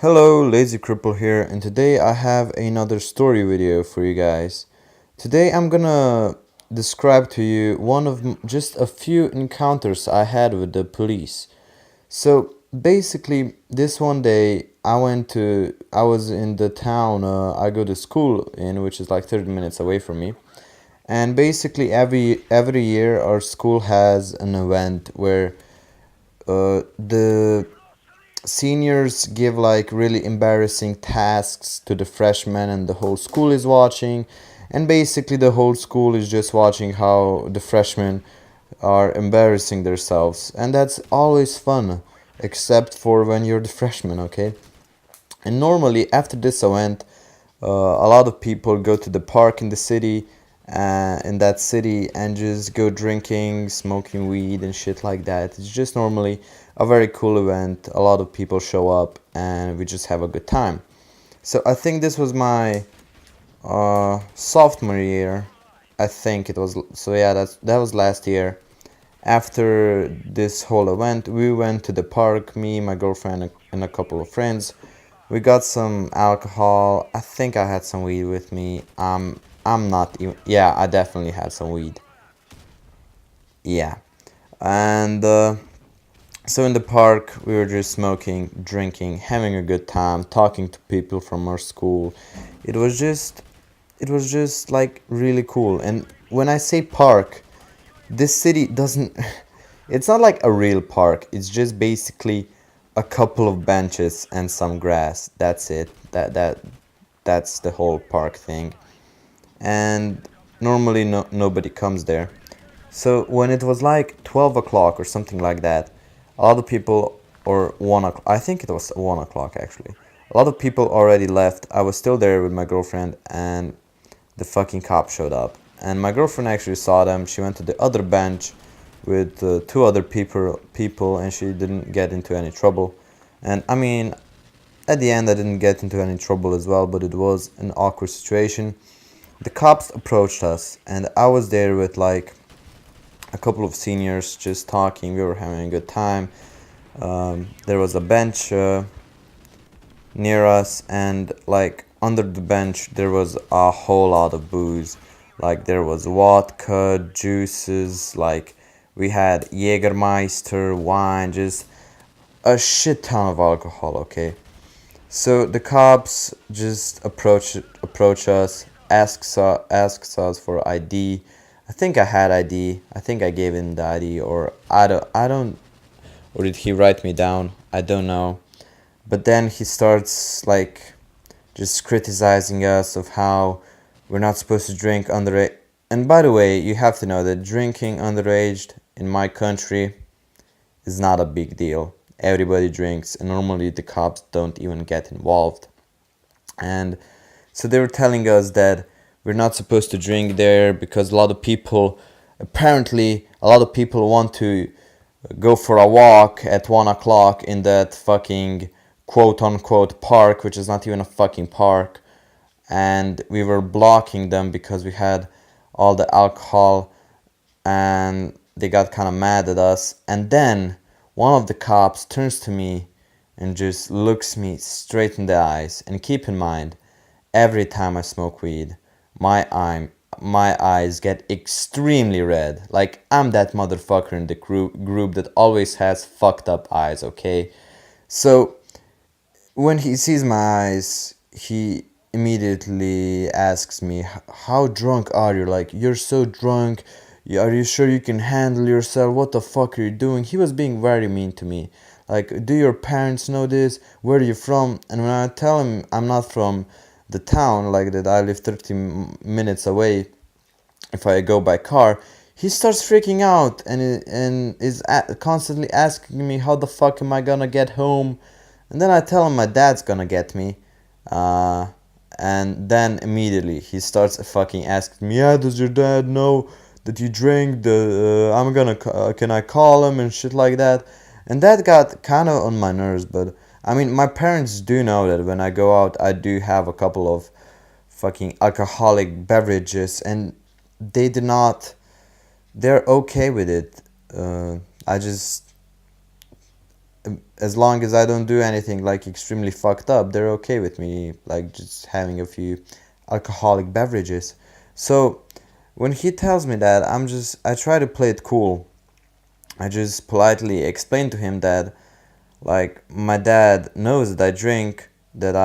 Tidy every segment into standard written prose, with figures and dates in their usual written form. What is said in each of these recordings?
Hello, LazyCripple here, and today I have another story video for you guys. Today I'm gonna describe to you one of just a few encounters I had with the police. So basically, this one day I was in the town I go to school in, which is like 30 minutes away from me. And basically, every year our school has an event where the seniors give like really embarrassing tasks to the freshmen and the whole school is watching, and basically the whole school is just watching how the freshmen are embarrassing themselves, and that's always fun except for when you're the freshman, okay? And normally after this event, a lot of people go to the park in the city, in that city, and just go drinking, smoking weed and shit like that. It's just normally a very cool event. A lot of people show up, and we just have a good time. So I think this was my sophomore year. I think it was. So yeah, that was last year. After this whole event, we went to the park, me, my girlfriend, and a couple of friends. We got some alcohol. I think I had some weed with me. I'm not even. Yeah, I definitely had some weed. Yeah, and so in the park, we were just smoking, drinking, having a good time, talking to people from our school. It was just, it was just like really cool. And when I say park, this city doesn't. It's not like a real park. It's just basically a couple of benches and some grass. That's it. That's the whole park thing. And normally nobody comes there. So when it was like 12 o'clock or something like that, a lot of people, or 1 o'clock, I think it was 1 o'clock actually. A lot of people already left. I was still there with my girlfriend, and the fucking cop showed up. And my girlfriend actually saw them. She went to the other bench with two other people, and she didn't get into any trouble. And I mean, at the end, I didn't get into any trouble as well, but it was an awkward situation. The cops approached us, and I was there with like a couple of seniors just talking. We were having a good time. There was a bench near us, and like under the bench there was a whole lot of booze. Like there was vodka, juices, like we had Jägermeister, wine, just a shit ton of alcohol, okay? So the cops just approach us, asks us for ID. I think I had ID. I think I gave him the ID, or I don't, or did he write me down? I don't know. But then he starts like just criticizing us of how we're not supposed to drink underage. And by the way, you have to know that drinking underage in my country is not a big deal. Everybody drinks, and normally the cops don't even get involved. And so they were telling us that we're not supposed to drink there because apparently, a lot of people want to go for a walk at 1 o'clock in that fucking quote unquote park, which is not even a fucking park. And we were blocking them because we had all the alcohol, and they got kind of mad at us. And then one of the cops turns to me and just looks me straight in the eyes. And keep in mind, every time I smoke weed, my eyes get extremely red. Like I'm that motherfucker in the group that always has fucked up eyes, okay? So when he sees my eyes, he immediately asks me, "How drunk are you? Like, you're so drunk. Are you sure you can handle yourself? What the fuck are you doing?" He was being very mean to me. Like, "Do your parents know this? Where are you from?" And when I tell him I'm not from the town, like that I live 30 minutes away if I go by car, he starts freaking out, and is constantly asking me, "How the fuck am I gonna get home?" And then I tell him my dad's gonna get me. Uh, and then immediately he starts fucking asking me, "Yeah, does your dad know that you drink? Can I call him?" and shit like that. And that got kind of on my nerves, but I mean, my parents do know that when I go out, I do have a couple of fucking alcoholic beverages, and they do not, they're okay with it. I just, as long as I don't do anything like extremely fucked up, they're okay with me like just having a few alcoholic beverages. So when he tells me that, I try to play it cool. I just politely explain to him that like my dad knows that I drink, that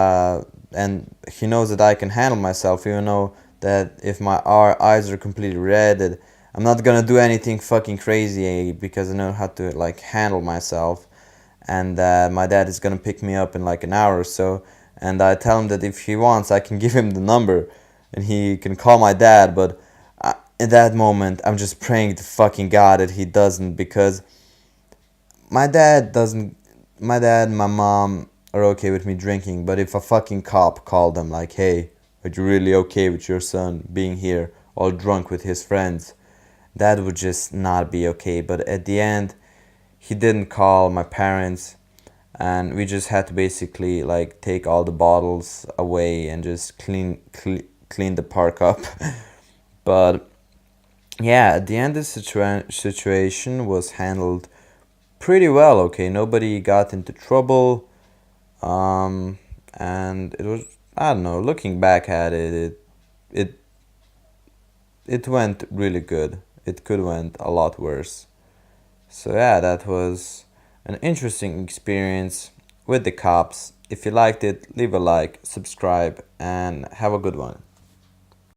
and he knows that I can handle myself, even though that if my eyes are completely red, that I'm not gonna do anything fucking crazy because I know how to like handle myself, and my dad is gonna pick me up in like an hour or so. And I tell him that if he wants, I can give him the number, and he can call my dad. But in that moment, I'm just praying to fucking God that he doesn't, because my dad doesn't. My dad and my mom are okay with me drinking, but if a fucking cop called them like, "Hey, are you really okay with your son being here all drunk with his friends?" that would just not be okay. But at the end, he didn't call my parents, and we just had to basically like take all the bottles away and just clean the park up. But yeah, at the end, the situation was handled pretty well. Okay, nobody got into trouble. Um, and it was, I don't know. Looking back at it it went really good. It could went a lot worse. So yeah, that was an interesting experience with the cops. If you liked it, leave a like, subscribe, and have a good one.